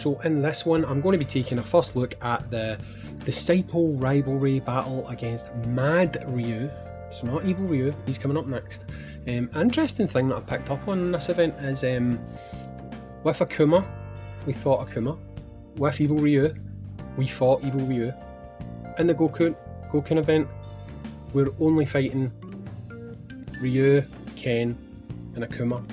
So in this one, I'm going to be taking a first look at the Disciple Rivalry battle against Mad Ryu. So not Evil Ryu, he's coming up next. Interesting thing that I picked up on this event is with Akuma, we fought Akuma. With Evil Ryu, we fought Evil Ryu. In the Goku event, we're only fighting Ryu, Ken, and Akuma.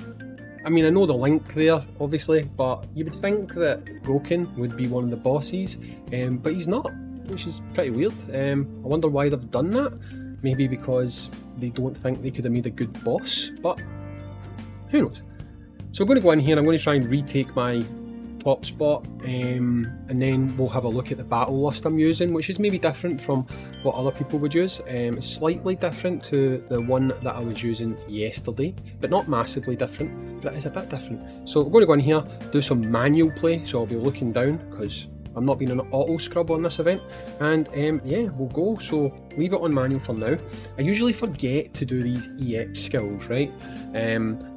I mean, I know the link there, obviously, but you would think that Goku would be one of the bosses, but he's not, which is pretty weird. I wonder why they've done that. Maybe because they don't think they could have made a good boss, but who knows. So I'm going to go in here, I'm going to try and retake my top spot, and then we'll have a look at the Battlelust I'm using, which is maybe different from what other people would use. It's slightly different to the one that I was using yesterday, but not massively different, but it is a bit different. So we're going to go in here, do some manual play, so I'll be looking down because I'm not being an auto scrub on this event, and yeah, we'll go. So leave it on manual for now. I usually forget to do these EX skills, right?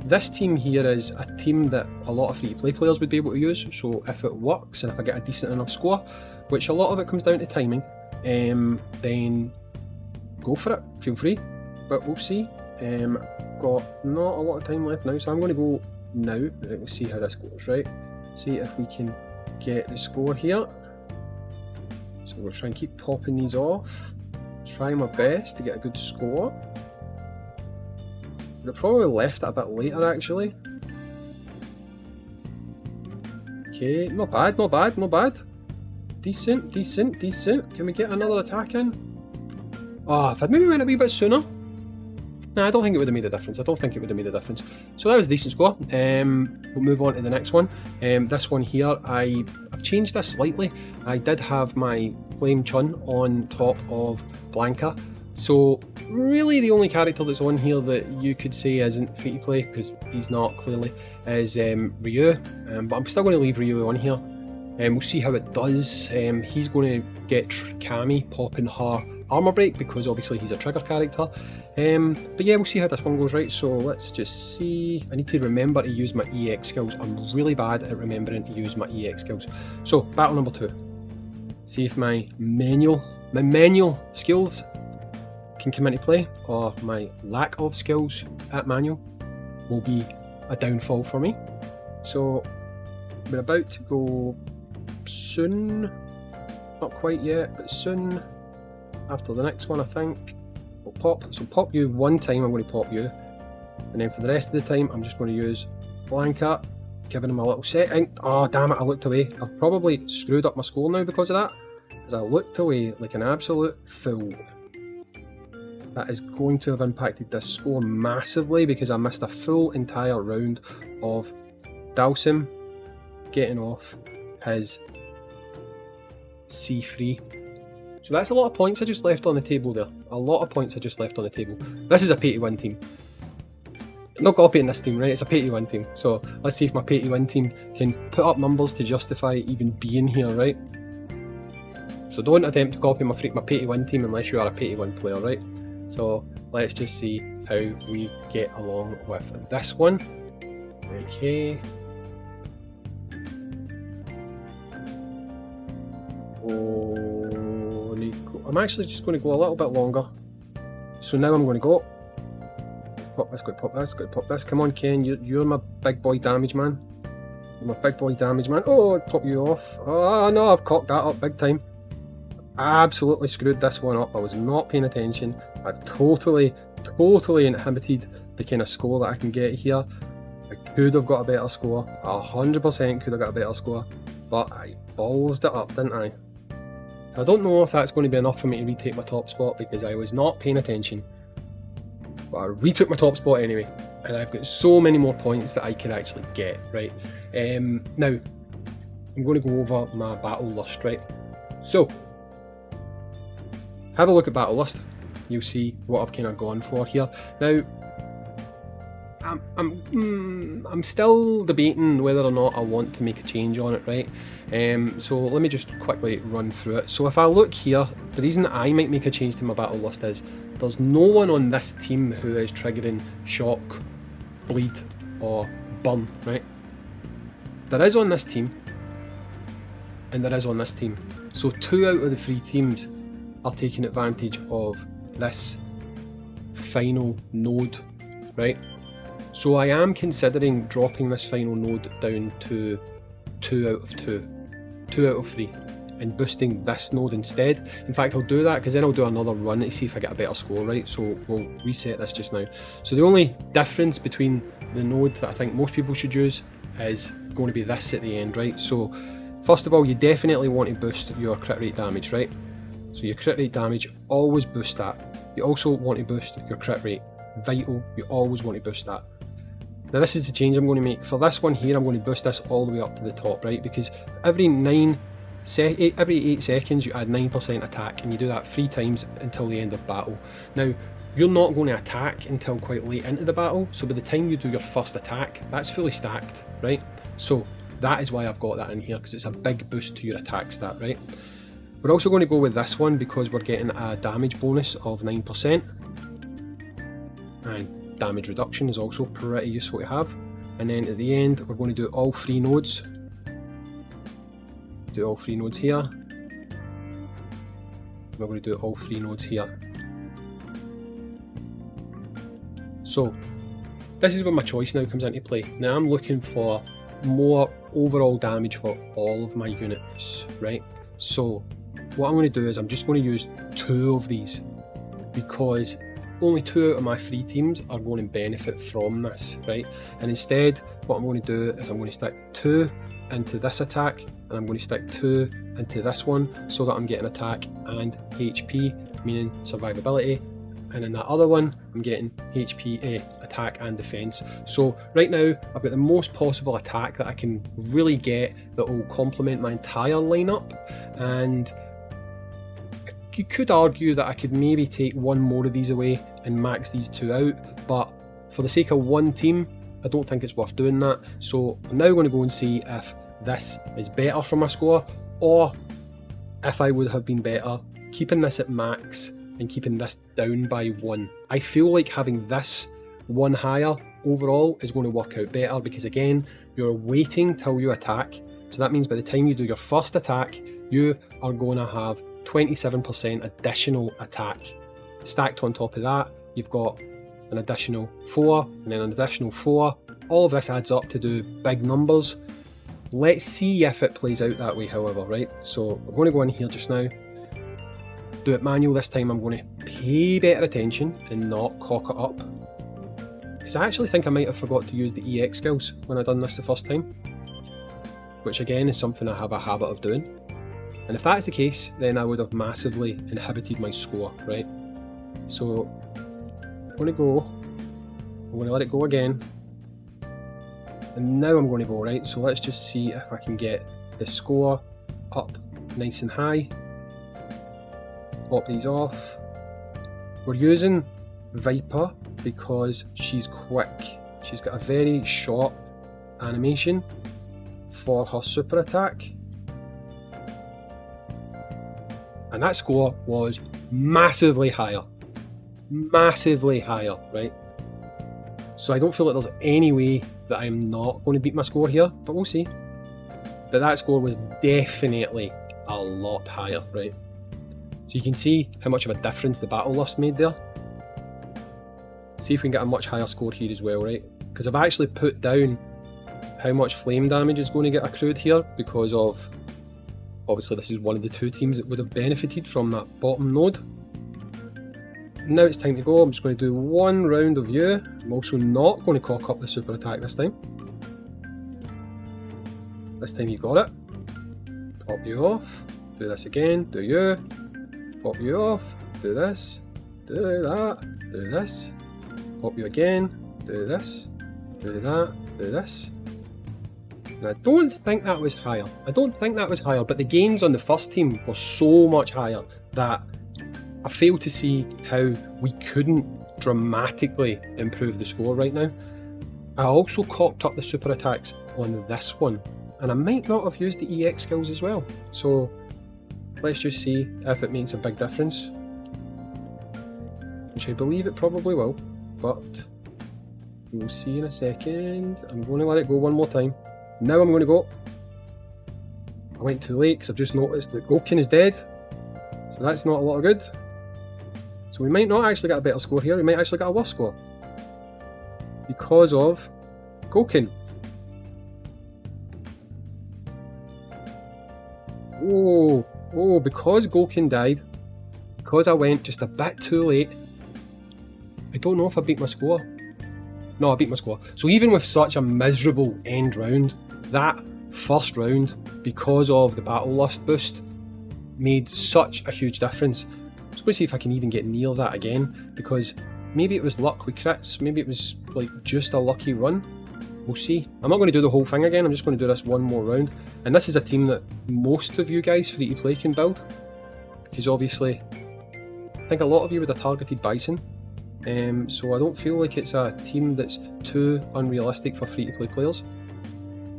This team here is a team that a lot of free-to-play players would be able to use, so if it works and if I get a decent enough score, which a lot of it comes down to timing, then go for it, feel free, but we'll see. Got not a lot of time left now, so I'm going to go now. Right, we'll see how this goes, right? See if we can get the score here. So we'll try and keep popping these off. Try my best to get a good score. Would have probably left it a bit later actually. Okay, not bad, not bad, not bad. Decent, decent, decent. Can we get another attack in? Oh, if I'd maybe went a wee bit sooner. Nah, I don't think it would have made a difference. I don't think it would have made a difference. So that was a decent score. We'll move on to the next one. This one here, I've changed this slightly. I did have my Flame Chun on top of Blanca. So really the only character that's on here that you could say isn't free to play, because he's not clearly, is Ryu. But I'm still going to leave Ryu on here. We'll see how it does. He's going to get Kami popping her armor break because obviously he's a trigger character. But yeah, we'll see how this one goes, right? So let's just see. I need to remember to use my EX skills. I'm really bad at remembering to use my EX skills. So battle number 2. See if my manual skills can come into play, or my lack of skills at manual will be a downfall for me. So we're about to go soon. Not quite yet, but soon. After the next one, I think. We'll pop. So pop you one time, I'm going to pop you. And then for the rest of the time, I'm just going to use Blanca, giving him a little setting. Oh, damn it, I looked away. I've probably screwed up my score now because of that. Because I looked away like an absolute fool. That is going to have impacted this score massively because I missed a full entire round of Dalsim getting off his C3. So that's a lot of points I just left on the table there. A lot of points I just left on the table. This is a pay-to-win team. I'm not copying this team, right? It's a pay-to-win team. So let's see if my pay-to-win team can put up numbers to justify even being here, right? So don't attempt to copy my pay-to-win team unless you are a pay-to-win player, right? So let's just see how we get along with this one. Okay. I'm actually just going to go a little bit longer. So now I'm going to go. Pop this, go pop this, go pop this. Come on, Ken, you're my big boy damage man. You're my big boy damage man. Oh, I'd pop you off. Oh no, I've cocked that up big time. Absolutely screwed this one up. I was not paying attention. I've totally inhibited the kind of score that I can get here. I could have got a better score. 100% could have got a better score. But I ballsed it up, didn't I? So I don't know if that's going to be enough for me to retake my top spot because I was not paying attention. But I retook my top spot anyway. And I've got so many more points that I could actually get, right? Now, I'm going to go over my Battlelust, right? So, have a look at Battlelust. You'll see what I've kind of gone for here. Now, I'm still debating whether or not I want to make a change on it, right? So let me just quickly run through it. So if I look here, the reason that I might make a change to my Battlelust is there's no one on this team who is triggering shock, bleed or burn, right? There is on this team, and there is on this team. So 2 out of the 3 teams are taking advantage of this final node, right? So I am considering dropping this final node down to 2 out of 2, 2 out of 3, and boosting this node instead. In fact, I'll do that because then I'll do another run to see if I get a better score, right? So we'll reset this just now. So the only difference between the node that I think most people should use is going to be this at the end, right? So first of all, you definitely want to boost your crit rate damage, right? So your crit rate damage, always boost that. You also want to boost your crit rate. Vital, you always want to boost that. Now this is the change I'm going to make. For this one here, I'm going to boost this all the way up to the top, right? Because every 8 seconds you add 9% attack, and you do that 3 times until the end of battle. Now, you're not going to attack until quite late into the battle, so by the time you do your first attack, that's fully stacked, right? So that is why I've got that in here, because it's a big boost to your attack stat, right? We're also going to go with this one because we're getting a damage bonus of 9%, and damage reduction is also pretty useful to have. And then at the end, we're going to do all 3 nodes. Do all 3 nodes here. We're going to do all 3 nodes here. So this is where my choice now comes into play. Now I'm looking for more overall damage for all of my units, right? So what I'm going to do is I'm just going to use 2 of these, because only 2 out of my 3 teams are going to benefit from this, right? And instead, what I'm going to do is I'm going to stick 2 into this attack, and I'm going to stick 2 into this one, so that I'm getting attack and HP, meaning survivability. And in that other one, I'm getting HP, attack and defense. So right now, I've got the most possible attack that I can really get that will complement my entire lineup. And you could argue that I could maybe take 1 more of these away and max these 2 out, but for the sake of 1 team, I don't think it's worth doing that. So I'm now going to go and see if this is better for my score, or if I would have been better keeping this at max and keeping this down by 1. I feel like having this 1 higher overall is going to work out better, because again, you're waiting till you attack. So that means by the time you do your first attack, you are going to have 27% additional attack. Stacked on top of that, you've got an additional 4, and then an additional 4. All of this adds up to do big numbers. Let's see if it plays out that way, however, right? So we're going to go in here just now. Do it manual this time. I'm going to pay better attention and not cock it up, because I actually think I might have forgot to use the EX skills when I done this the first time, which again is something I have a habit of doing. And if that's the case, then I would have massively inhibited my score, right? So I'm going to let it go again, and now I'm going to go, right? So let's just see if I can get the score up nice and high. Pop these off. We're using Viper because she's quick. She's got a very short animation for her super attack. And that score was massively higher. Massively higher, right? So I don't feel like there's any way that I'm not going to beat my score here, but we'll see. But that score was definitely a lot higher, right? So you can see how much of a difference the Battlelust made there. See if we can get a much higher score here as well, right? Because I've actually put down how much flame damage is going to get accrued here, because of, obviously this is one of the 2 teams that would have benefited from that bottom node. Now it's time to go. I'm just going to do 1 round of you. I'm also not going to cock up the super attack this time. This time you got it. Pop you off. Do this again. Do you. Pop you off. Do this. Do that. Do this. Pop you again. Do this. Do that. Do this. And I don't think that was higher. But the gains on the first team were so much higher that I fail to see how we couldn't dramatically improve the score right now. I also cocked up the super attacks on this one, and I might not have used the EX skills as well. So let's just see if it makes a big difference, which I believe it probably will, but we'll see in a second. I'm going to let it go 1 more time. Now I'm going to go. I went too late because I've just noticed that Gokin is dead. So that's not a lot of good. So we might not actually get a better score here, we might actually get a worse score. Because of Gokin. Oh, because Gokin died, because I went just a bit too late, I don't know if I beat my score. No, I beat my score. So even with such a miserable end round, that first round, because of the Battlelust boost, made such a huge difference. I'm just going to see if I can even get near that again, because maybe it was luck with crits, maybe it was like just a lucky run. We'll see. I'm not going to do the whole thing again, I'm just going to do this one more round. And this is a team that most of you guys free to play can build, because obviously I think a lot of you would have targeted Bison. So I don't feel like it's a team that's too unrealistic for free to play players.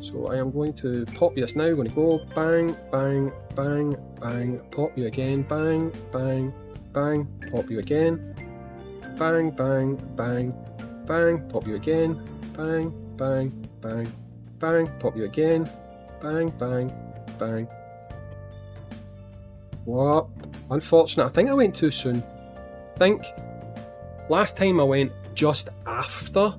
So I am going to pop you this now, I'm going to go bang, bang, bang, bang, pop you again, bang, bang, bang, pop you again, bang, bang, bang, bang, pop you again, bang, bang, bang, bang, pop you again, bang, bang, bang. What? Unfortunate, I think I went too soon. I think last time I went just after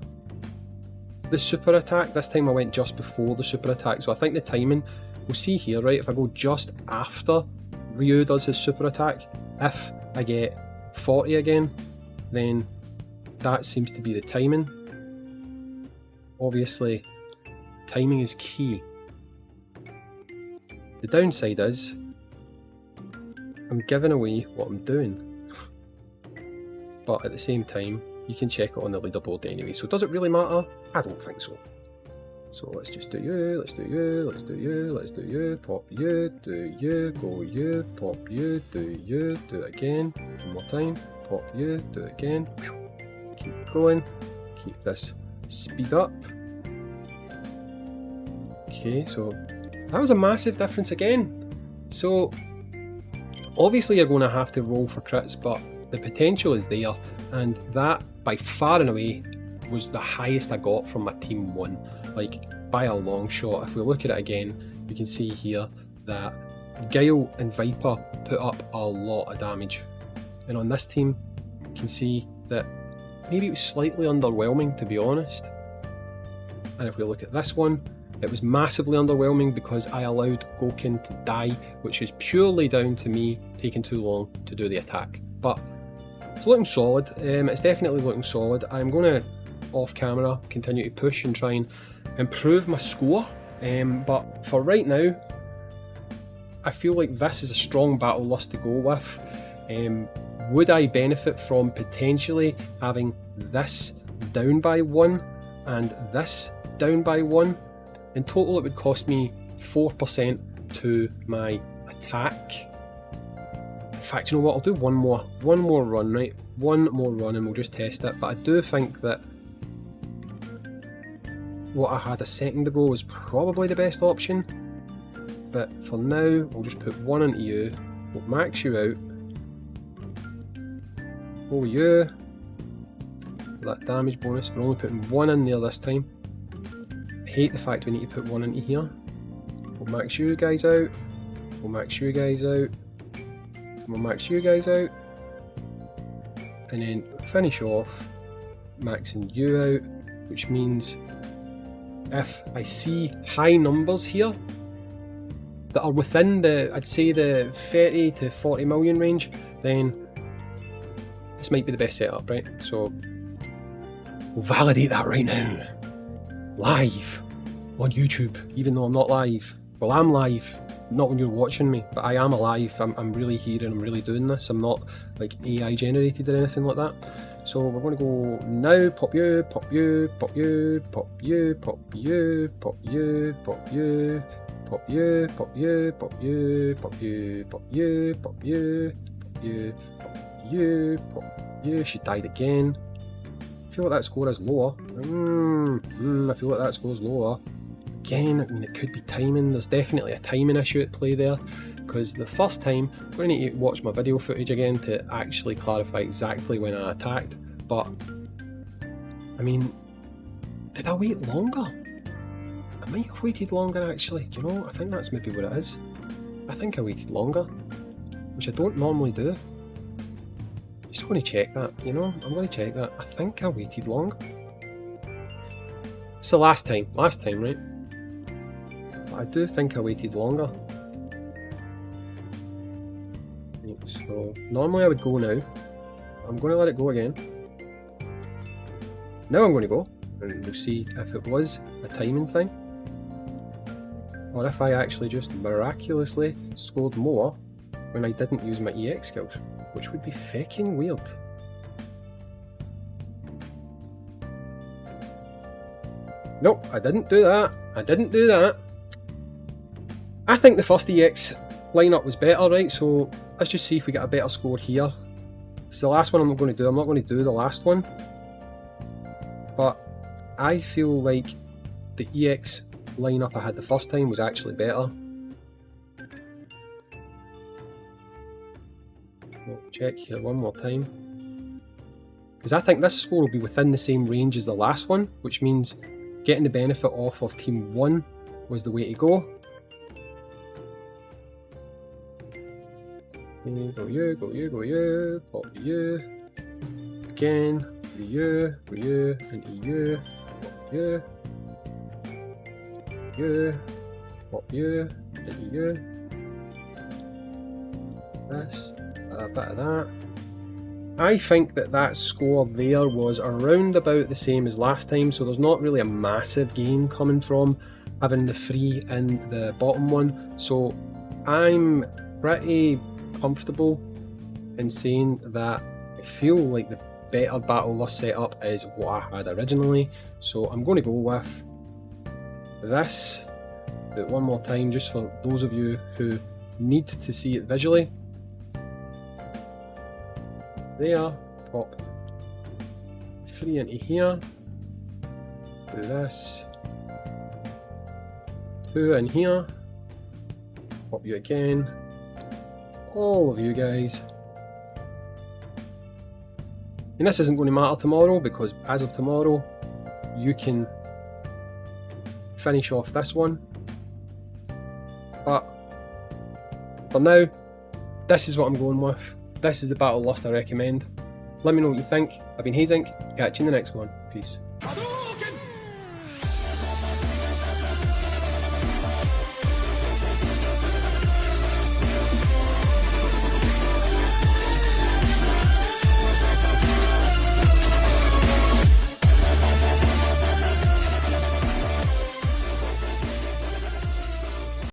the super attack, this time I went just before the super attack, so I think the timing, we'll see here, right, if I go just after Ryu does his super attack, if I get 40 again, then that seems to be the timing. Obviously, timing is key. The downside is, I'm giving away what I'm doing, but at the same time, you can check it on the leaderboard anyway, so does it really matter? I don't think so. So let's just do you, let's do you, let's do you, let's do you, pop you, do you, go you, pop you, do it again, one more time, pop you, do it again, keep going, keep this speed up. Okay, so that was a massive difference again. So obviously you're going to have to roll for crits, but the potential is there, and that by far and away was the highest I got from my team 1, like by a long shot. If we look at it again, you can see here that Guile and Viper put up a lot of damage, and on this team you can see that maybe it was slightly underwhelming, to be honest. And if we look at this one, it was massively underwhelming because I allowed Gokin to die, which is purely down to me taking too long to do the attack. But it's looking solid, it's definitely looking solid. I'm going to, off camera, continue to push and try and improve my score, but for right now, I feel like this is a strong Battlelust to go with. Would I benefit from potentially having this down by 1 and this down by 1? In total it would cost me 4% to my attack. In fact, you know what, I'll do one more run, right? One more run and we'll just test it. But I do think that what I had a second ago was probably the best option. But for now, we'll just put 1 into you. We'll max you out. Oh, you. That damage bonus, we're only putting 1 in there this time. I hate the fact we need to put 1 into here. We'll max you guys out. We'll max you guys out. We'll max you guys out, and then finish off maxing you out, which means if I see high numbers here that are within the, I'd say the 30 to 40 million range, then this might be the best setup, right? So we'll validate that right now, live on YouTube, even though I'm not live. Well, I'm live. Not when you're watching me, but I am alive. I'm really here and I'm really doing this. I'm not like AI generated or anything like that. So we're going to go now. Pop you, pop you, pop you, pop you, pop you, pop you, pop you, pop you, pop you, pop you, pop you, pop you, pop you, pop you, pop you, pop you. She died again. I feel like that score is lower. I feel like that score is lower. Again, I mean, it could be timing. There's definitely a timing issue at play there, because the first time, I'm going to need to watch my video footage again to actually clarify exactly when I attacked. But I mean, did I wait longer? I might have waited longer actually. Do you know? I think that's maybe what it is. think I waited longer, which I don't normally do. Just going to check that, you know, I'm going to check that. I think I waited longer. It's the last time, right? But I do think I waited longer. Right, so normally I would go now. I'm going to let it go again. Now I'm going to go, and we'll see if it was a timing thing, or if I actually just miraculously scored more when I didn't use my EX skills, which would be fucking weird. Nope, I didn't do that. I think the first EX lineup was better, right? So let's just see if we get a better score here. It's the last one I'm not going to do. I'm not going to do the last one. But I feel like the EX lineup I had the first time was actually better. We'll check here one more time. Because I think this score will be within the same range as the last one, which means getting the benefit off of Team 1 was the way to go. Go you, pop you. Again, RYU, and EU, pop you, and EU. This, a bit of that. I think that score there was around about the same as last time, so there's not really a massive gain coming from having the 3 in the bottom one. So I'm pretty comfortable in saying that I feel like the better Battlelust setup is what I had originally. So I'm going to go with this. Do it one more time just for those of you who need to see it visually. There, pop 3 into here, do this, 2 in here, pop you again, all of you guys. And this isn't going to matter tomorrow, because as of tomorrow you can finish off this one. But for now, this is what I'm going with. This is the Battlelust I recommend. Let me know what you think. I've been Hayzink. Catch you in the next one. Peace.